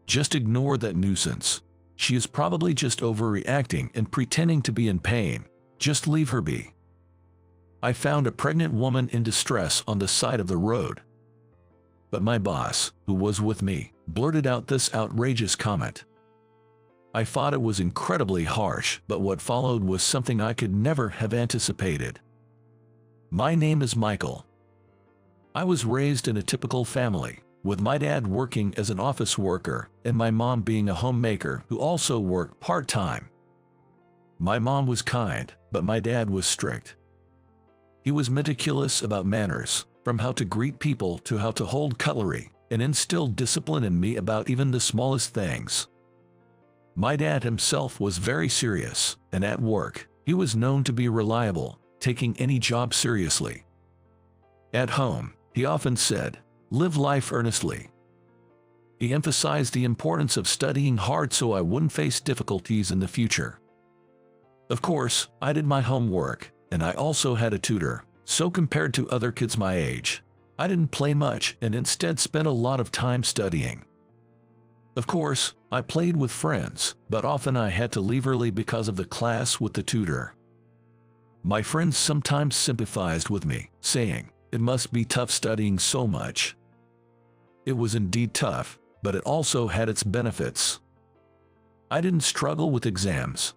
Just ignore that nuisance. She is probably just overreacting and pretending to be in pain. Just leave her be. I found a pregnant woman in distress on the side of the road. But my boss, who was with me, blurted out this outrageous comment. I thought it was incredibly harsh, but what followed was something I could never have anticipated. My name is Michael. I was raised in a typical family, with my dad working as an office worker and my mom being a homemaker who also worked part-time. My mom was kind, but my dad was strict. He was meticulous about manners, from how to greet people to how to hold cutlery, and instilled discipline in me about even the smallest things. My dad himself was very serious, and at work, he was known to be reliable, taking any job seriously. At home, he often said, "Live life earnestly." He emphasized the importance of studying hard so I wouldn't face difficulties in the future. Of course, I did my homework, and I also had a tutor, so compared to other kids my age, I didn't play much and instead spent a lot of time studying. Of course, I played with friends, but often I had to leave early because of the class with the tutor. My friends sometimes sympathized with me, saying, "It must be tough studying so much." It was indeed tough, but it also had its benefits. I didn't struggle with exams.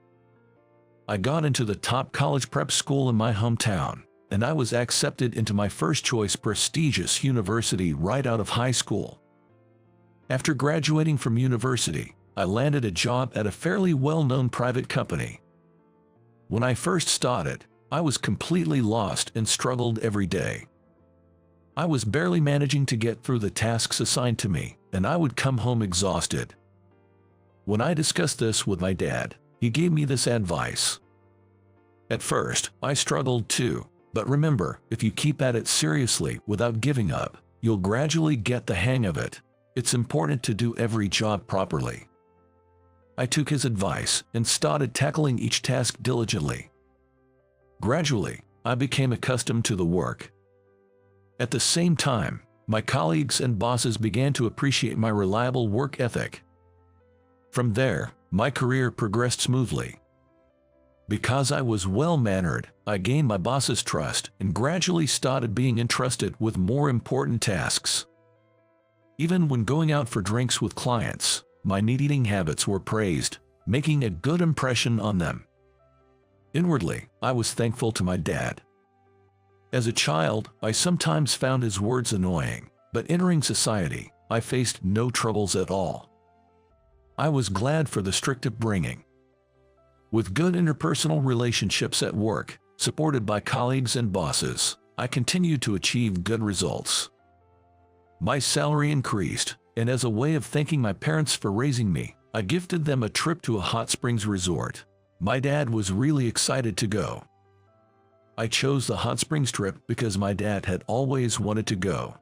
I got into the top college prep school in my hometown, and I was accepted into my first-choice prestigious university right out of high school. After graduating from university, I landed a job at a fairly well-known private company. When I first started, I was completely lost and struggled every day. I was barely managing to get through the tasks assigned to me, and I would come home exhausted. When I discussed this with my dad, he gave me this advice. At first, I struggled too, but remember, if you keep at it seriously without giving up, you'll gradually get the hang of it. It's important to do every job properly. I took his advice and started tackling each task diligently. Gradually, I became accustomed to the work. At the same time, my colleagues and bosses began to appreciate my reliable work ethic. From there, my career progressed smoothly. Because I was well-mannered, I gained my boss's trust and gradually started being entrusted with more important tasks. Even when going out for drinks with clients, my neat-eating habits were praised, making a good impression on them. Inwardly, I was thankful to my dad. As a child, I sometimes found his words annoying, but entering society, I faced no troubles at all. I was glad for the strict upbringing. With good interpersonal relationships at work, supported by colleagues and bosses, I continued to achieve good results. My salary increased, and as a way of thanking my parents for raising me, I gifted them a trip to a hot springs resort. My dad was really excited to go. I chose the hot springs trip because my dad had always wanted to go.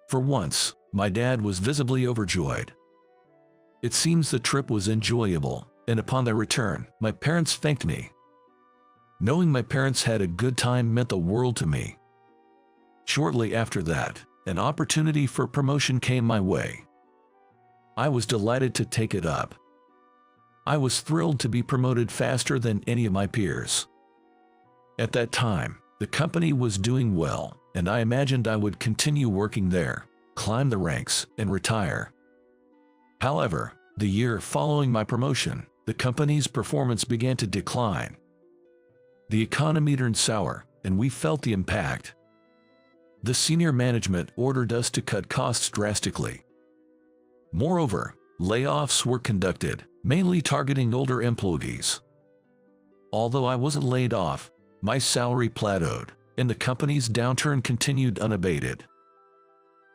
For once, my dad was visibly overjoyed. It seems the trip was enjoyable, and upon their return, my parents thanked me. Knowing my parents had a good time meant the world to me. Shortly after that, an opportunity for promotion came my way. I was delighted to take it up. I was thrilled to be promoted faster than any of my peers. At that time, the company was doing well, and I imagined I would continue working there, climb the ranks, and retire. However, the year following my promotion, the company's performance began to decline. The economy turned sour, and we felt the impact. The senior management ordered us to cut costs drastically. Moreover, layoffs were conducted, mainly targeting older employees. Although I wasn't laid off, my salary plateaued, and the company's downturn continued unabated.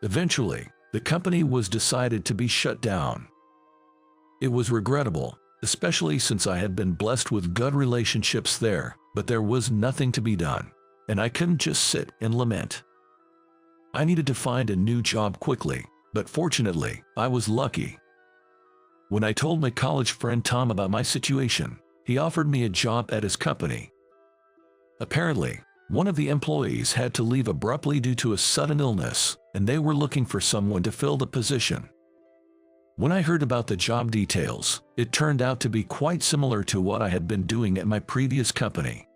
Eventually, the company was decided to be shut down. It was regrettable, especially since I had been blessed with good relationships there, but there was nothing to be done, and I couldn't just sit and lament. I needed to find a new job quickly, but fortunately, I was lucky. When I told my college friend Tom about my situation, he offered me a job at his company. Apparently, one of the employees had to leave abruptly due to a sudden illness, and they were looking for someone to fill the position. When I heard about the job details, it turned out to be quite similar to what I had been doing at my previous company.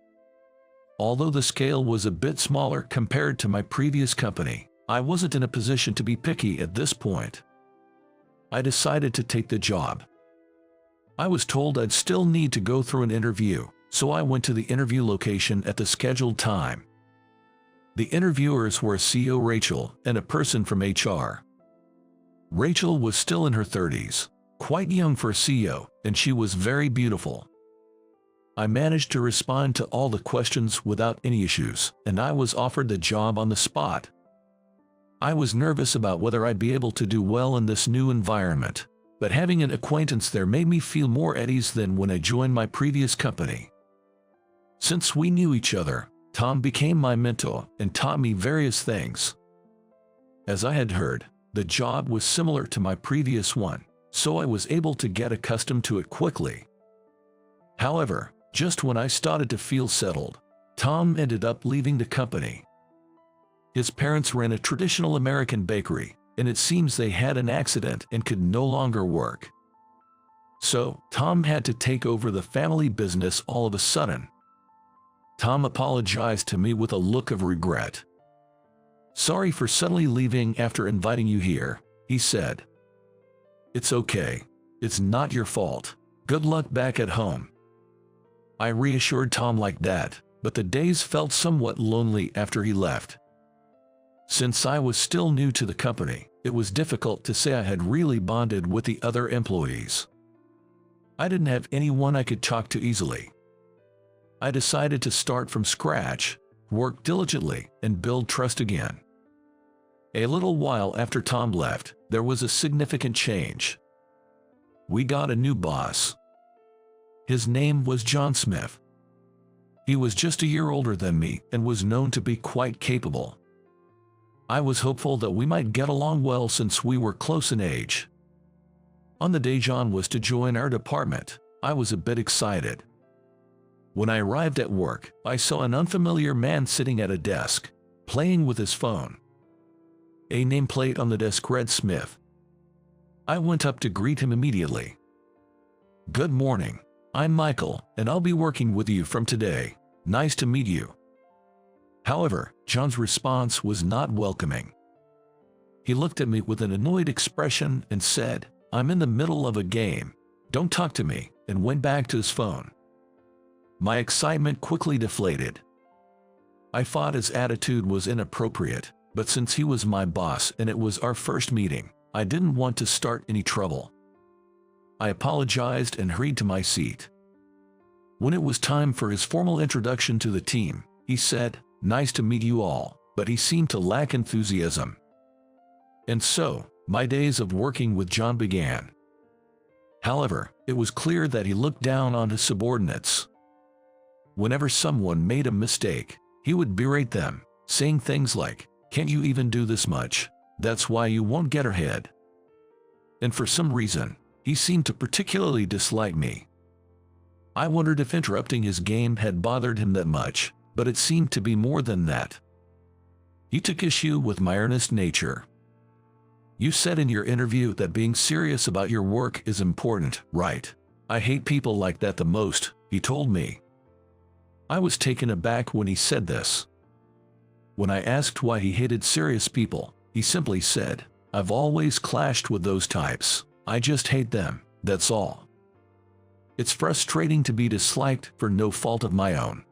Although the scale was a bit smaller compared to my previous company, I wasn't in a position to be picky at this point. I decided to take the job. I was told I'd still need to go through an interview, so I went to the interview location at the scheduled time. The interviewers were CEO Rachel and a person from HR. Rachel was still in her 30s, quite young for a CEO, and she was very beautiful. I managed to respond to all the questions without any issues, and I was offered the job on the spot. I was nervous about whether I'd be able to do well in this new environment, but having an acquaintance there made me feel more at ease than when I joined my previous company. Since we knew each other, Tom became my mentor and taught me various things. As I had heard, the job was similar to my previous one, so I was able to get accustomed to it quickly. However, just when I started to feel settled, Tom ended up leaving the company. His parents ran a traditional American bakery, and it seems they had an accident and could no longer work. So, Tom had to take over the family business all of a sudden. Tom apologized to me with a look of regret. "Sorry for suddenly leaving after inviting you here," he said. "It's okay. It's not your fault. Good luck back at home." I reassured Tom like that, but the days felt somewhat lonely after he left. Since I was still new to the company, it was difficult to say I had really bonded with the other employees. I didn't have anyone I could talk to easily. I decided to start from scratch, work diligently, and build trust again. A little while after Tom left, there was a significant change. We got a new boss. His name was John Smith. He was just a year older than me and was known to be quite capable. I was hopeful that we might get along well since we were close in age. On the day John was to join our department, I was a bit excited. When I arrived at work, I saw an unfamiliar man sitting at a desk, playing with his phone. A nameplate on the desk read Smith. I went up to greet him immediately. "Good morning. I'm Michael, and I'll be working with you from today. Nice to meet you." However, John's response was not welcoming. He looked at me with an annoyed expression and said, "I'm in the middle of a game. Don't talk to me," and went back to his phone. My excitement quickly deflated. I thought his attitude was inappropriate, but since he was my boss and it was our first meeting, I didn't want to start any trouble. I apologized and hurried to my seat. When it was time for his formal introduction to the team, he said, "Nice to meet you all," but he seemed to lack enthusiasm. And so, my days of working with John began. However, it was clear that he looked down on his subordinates. Whenever someone made a mistake, he would berate them, saying things like, "Can't you even do this much? That's why you won't get ahead." And for some reason, he seemed to particularly dislike me. I wondered if interrupting his game had bothered him that much, but it seemed to be more than that. He took issue with my earnest nature. "You said in your interview that being serious about your work is important, right? I hate people like that the most," he told me. I was taken aback when he said this. When I asked why he hated serious people, he simply said, "I've always clashed with those types. I just hate them, that's all." It's frustrating to be disliked for no fault of my own.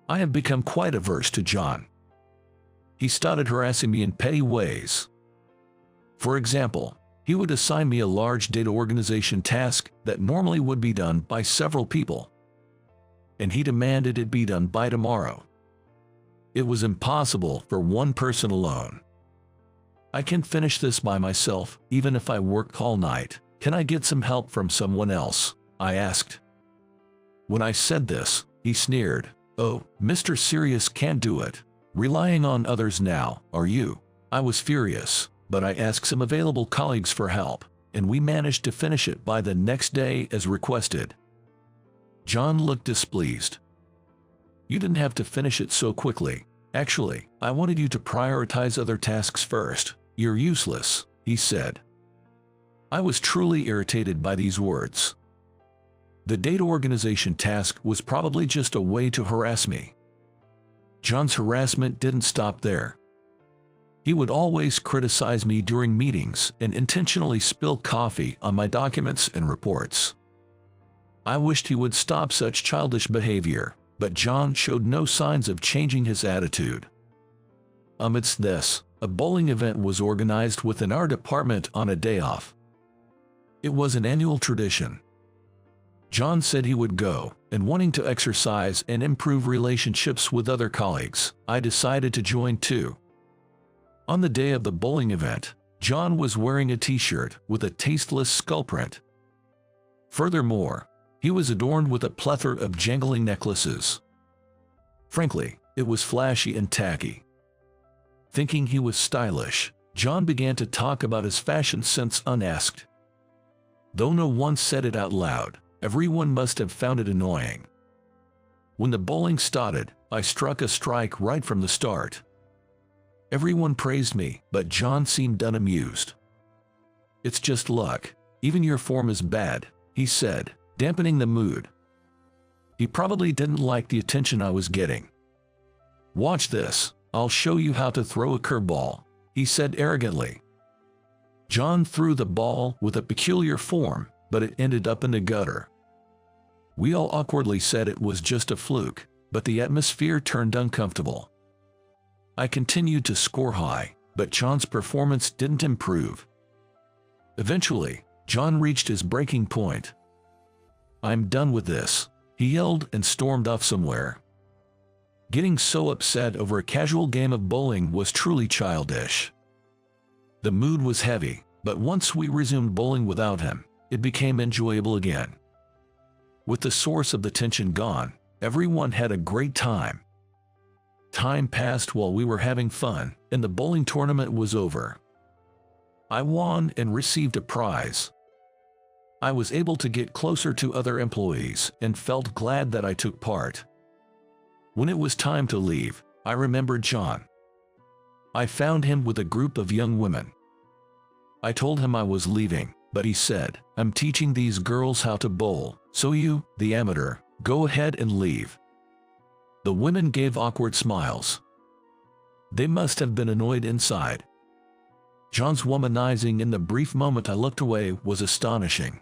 I have become quite averse to John. He started harassing me in petty ways. For example, he would assign me a large data organization task that normally would be done by several people, and he demanded it be done by tomorrow. It was impossible for one person alone. "I can finish this by myself, even if I work all night. Can I get some help from someone else?" I asked. When I said this, he sneered, "Oh, Mr. Serious can't do it. Relying on others now, are you?" I was furious, but I asked some available colleagues for help, and we managed to finish it by the next day as requested. John looked displeased. "You didn't have to finish it so quickly. Actually, I wanted you to prioritize other tasks first. You're useless," he said. I was truly irritated by these words. The data organization task was probably just a way to harass me. John's harassment didn't stop there. He would always criticize me during meetings and intentionally spill coffee on my documents and reports. I wished he would stop such childish behavior, but John showed no signs of changing his attitude. Amidst this, a bowling event was organized within our department on a day off. It was an annual tradition. John said he would go, and wanting to exercise and improve relationships with other colleagues, I decided to join too. On the day of the bowling event, John was wearing a t-shirt with a tasteless skull print. Furthermore, he was adorned with a plethora of jangling necklaces. Frankly, it was flashy and tacky. Thinking he was stylish, John began to talk about his fashion sense unasked. Though no one said it out loud, everyone must have found it annoying. When the bowling started, I struck a strike right from the start. Everyone praised me, but John seemed unamused. "It's just luck. Even your form is bad," he said, dampening the mood. He probably didn't like the attention I was getting. "Watch this. I'll show you how to throw a curveball," he said arrogantly. John threw the ball with a peculiar form, but it ended up in the gutter. We all awkwardly said it was just a fluke, but the atmosphere turned uncomfortable. I continued to score high, but John's performance didn't improve. Eventually, John reached his breaking point. "I'm done with this," he yelled and stormed off somewhere. Getting so upset over a casual game of bowling was truly childish. The mood was heavy, but once we resumed bowling without him, it became enjoyable again. With the source of the tension gone, everyone had a great time. Time passed while we were having fun, and the bowling tournament was over. I won and received a prize. I was able to get closer to other employees and felt glad that I took part. When it was time to leave, I remembered John. I found him with a group of young women. I told him I was leaving, but he said, "I'm teaching these girls how to bowl, so you, the amateur, go ahead and leave." The women gave awkward smiles. They must have been annoyed inside. John's womanizing in the brief moment I looked away was astonishing.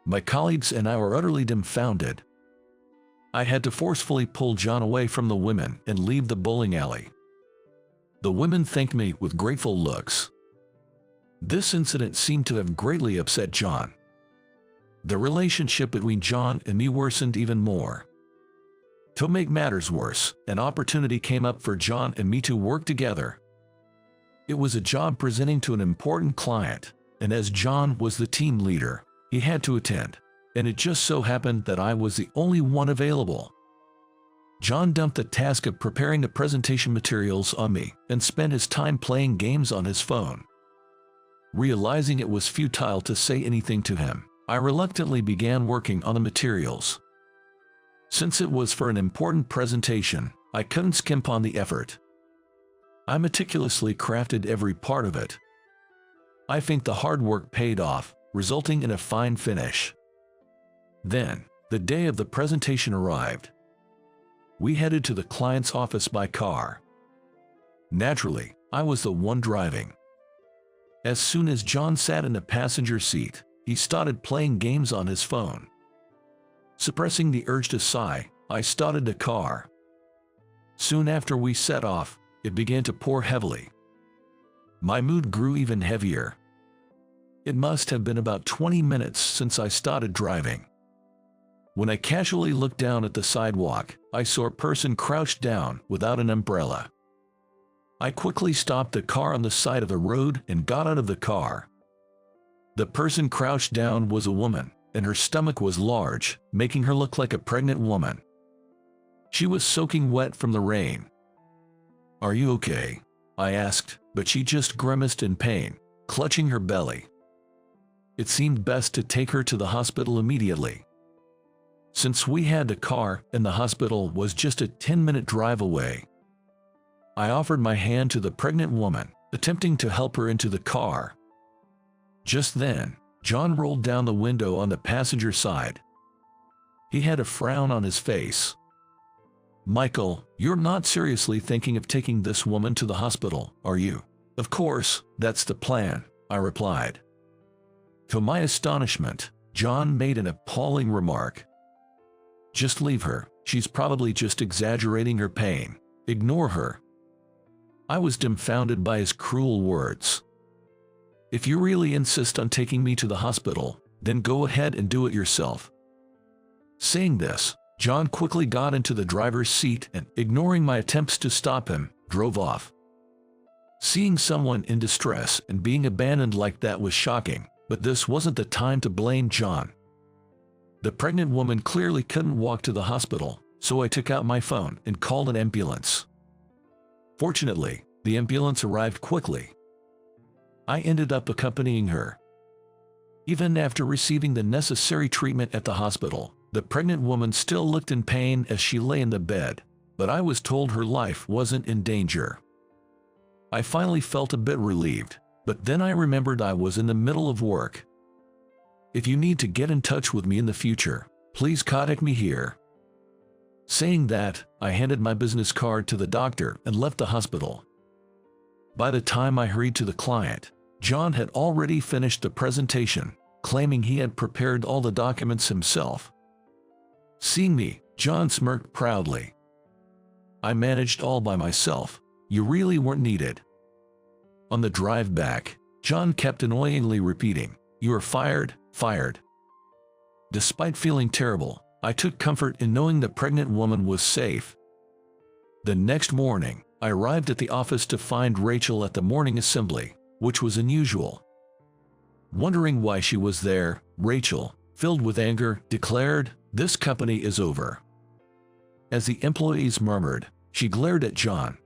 My colleagues and I were utterly dumbfounded. I had to forcefully pull John away from the women and leave the bowling alley. The women thanked me with grateful looks. This incident seemed to have greatly upset John. The relationship between John and me worsened even more. To make matters worse, an opportunity came up for John and me to work together. It was a job presenting to an important client, and as John was the team leader, he had to attend, and it just so happened that I was the only one available. John dumped the task of preparing the presentation materials on me and spent his time playing games on his phone. Realizing it was futile to say anything to him, I reluctantly began working on the materials. Since it was for an important presentation, I couldn't skimp on the effort. I meticulously crafted every part of it. I think the hard work paid off, resulting in a fine finish. Then, the day of the presentation arrived. We headed to the client's office by car. Naturally, I was the one driving. As soon as John sat in the passenger seat, he started playing games on his phone. Suppressing the urge to sigh, I started the car. Soon after we set off, it began to pour heavily. My mood grew even heavier. It must have been about 20 minutes since I started driving. When I casually looked down at the sidewalk, I saw a person crouched down without an umbrella. I quickly stopped the car on the side of the road and got out of the car. The person crouched down was a woman, and her stomach was large, making her look like a pregnant woman. She was soaking wet from the rain. "Are you okay?" I asked, but she just grimaced in pain, clutching her belly. It seemed best to take her to the hospital immediately. Since we had a car and the hospital was just a 10-minute drive away, I offered my hand to the pregnant woman, attempting to help her into the car. Just then, John rolled down the window on the passenger side. He had a frown on his face. "Michael, you're not seriously thinking of taking this woman to the hospital, are you?" "Of course, that's the plan," I replied. To my astonishment, John made an appalling remark. "Just leave her. She's probably just exaggerating her pain. Ignore her." I was dumbfounded by his cruel words. "If you really insist on taking me to the hospital, then go ahead and do it yourself." Saying this, John quickly got into the driver's seat and, ignoring my attempts to stop him, drove off. Seeing someone in distress and being abandoned like that was shocking, but this wasn't the time to blame John. The pregnant woman clearly couldn't walk to the hospital, so I took out my phone and called an ambulance. Fortunately, the ambulance arrived quickly. I ended up accompanying her. Even after receiving the necessary treatment at the hospital, the pregnant woman still looked in pain as she lay in the bed, but I was told her life wasn't in danger. I finally felt a bit relieved, but then I remembered I was in the middle of work. "If you need to get in touch with me in the future, please contact me here." Saying that, I handed my business card to the doctor and left the hospital. By the time I hurried to the client, John had already finished the presentation, claiming he had prepared all the documents himself. Seeing me, John smirked proudly. "I managed all by myself. You really weren't needed." On the drive back, John kept annoyingly repeating, "You are fired, fired." Despite feeling terrible, I took comfort in knowing the pregnant woman was safe. The next morning, I arrived at the office to find Rachel at the morning assembly, which was unusual. Wondering why she was there, Rachel, filled with anger, declared, "This company is over." As the employees murmured, she glared at John.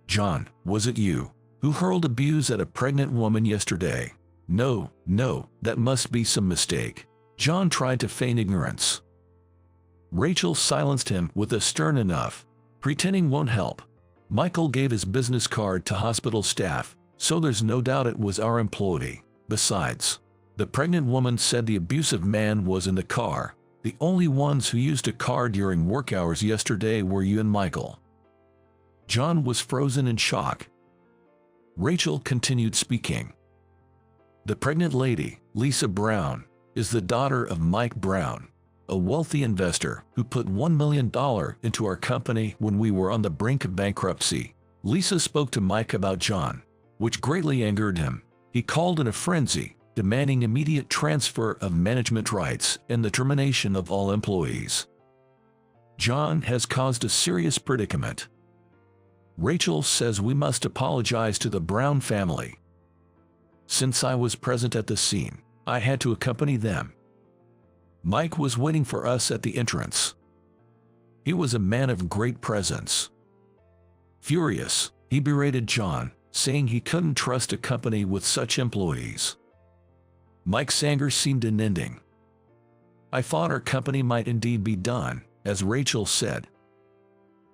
"John, was it you who hurled abuse at a pregnant woman yesterday?" No, that must be some mistake." John tried to feign ignorance. Rachel silenced him with a stern enough. "Pretending won't help. Michael gave his business card to hospital staff, so there's no doubt it was our employee. Besides, the pregnant woman said the abusive man was in the car. The only ones who used a car during work hours yesterday were you and Michael." John was frozen in shock. Rachel continued speaking. "The pregnant lady, Lisa Brown, is the daughter of Mike Brown, a wealthy investor who put $1 million into our company when we were on the brink of bankruptcy." Lisa spoke to Mike about John, which greatly angered him. He called in a frenzy, demanding immediate transfer of management rights and the termination of all employees. John has caused a serious predicament. Rachel says we must apologize to the Brown family. Since I was present at the scene, I had to accompany them. Mike was waiting for us at the entrance. He was a man of great presence. Furious, he berated John, saying he couldn't trust a company with such employees. Mike's anger seemed unending. "I thought our company might indeed be done," as Rachel said.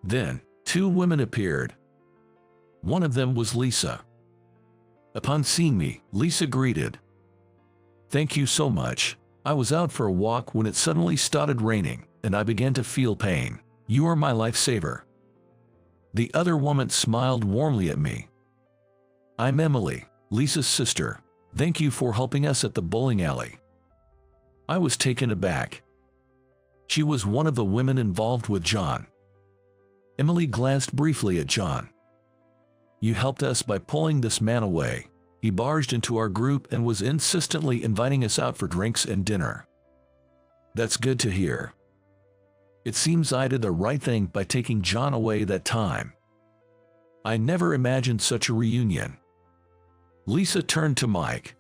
Then, two women appeared. One of them was Lisa. Upon seeing me, Lisa greeted, "Thank you so much. I was out for a walk when it suddenly started raining, and I began to feel pain. You are my lifesaver." The other woman smiled warmly at me. "I'm Emily, Lisa's sister. Thank you for helping us at the bowling alley." I was taken aback. She was one of the women involved with John. Emily glanced briefly at John. "You helped us by pulling this man away. He barged into our group and was insistently inviting us out for drinks and dinner." "That's good to hear. It seems I did the right thing by taking John away that time. I never imagined such a reunion." Lisa turned to Mike.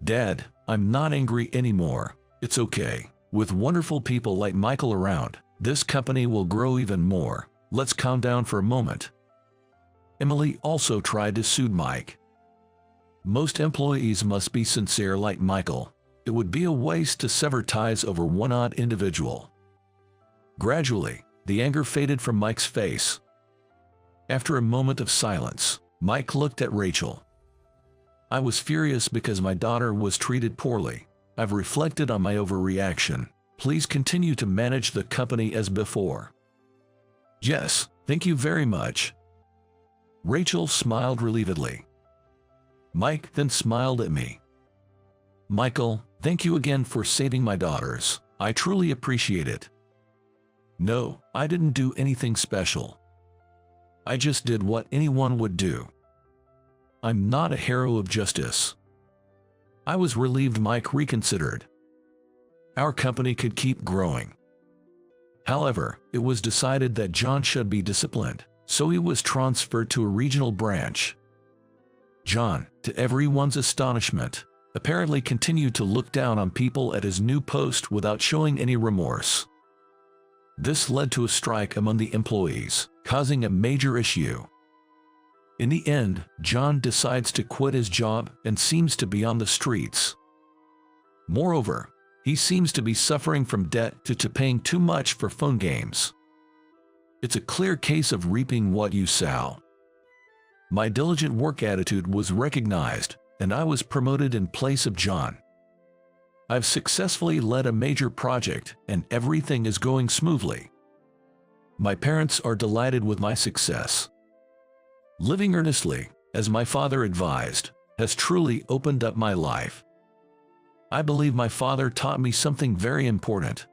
"Dad, I'm not angry anymore. It's okay. With wonderful people like Michael around, this company will grow even more. Let's calm down for a moment." Emily also tried to soothe Mike. "Most employees must be sincere like Michael. It would be a waste to sever ties over one odd individual." Gradually, the anger faded from Mike's face. After a moment of silence, Mike looked at Rachel. I was furious because my daughter was treated poorly. I've reflected on my overreaction. Please continue to manage the company as before. Yes, thank you very much. Rachel smiled relievedly. Mike then smiled at me. Michael, thank you again for saving my daughters. I truly appreciate it. No, I didn't do anything special. I just did what anyone would do. I'm not a hero of justice. I was relieved Mike reconsidered. Our company could keep growing. However, it was decided that John should be disciplined, so he was transferred to a regional branch. John, to everyone's astonishment, apparently continued to look down on people at his new post without showing any remorse. This led to a strike among the employees, causing a major issue. In the end, John decides to quit his job and seems to be on the streets. Moreover, he seems to be suffering from debt due to paying too much for phone games. It's a clear case of reaping what you sow. My diligent work attitude was recognized, and I was promoted in place of John. I've successfully led a major project, and everything is going smoothly. My parents are delighted with my success. Living earnestly, as my father advised, has truly opened up my life. I believe my father taught me something very important.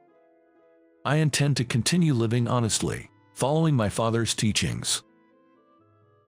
I intend to continue living honestly, following my father's teachings.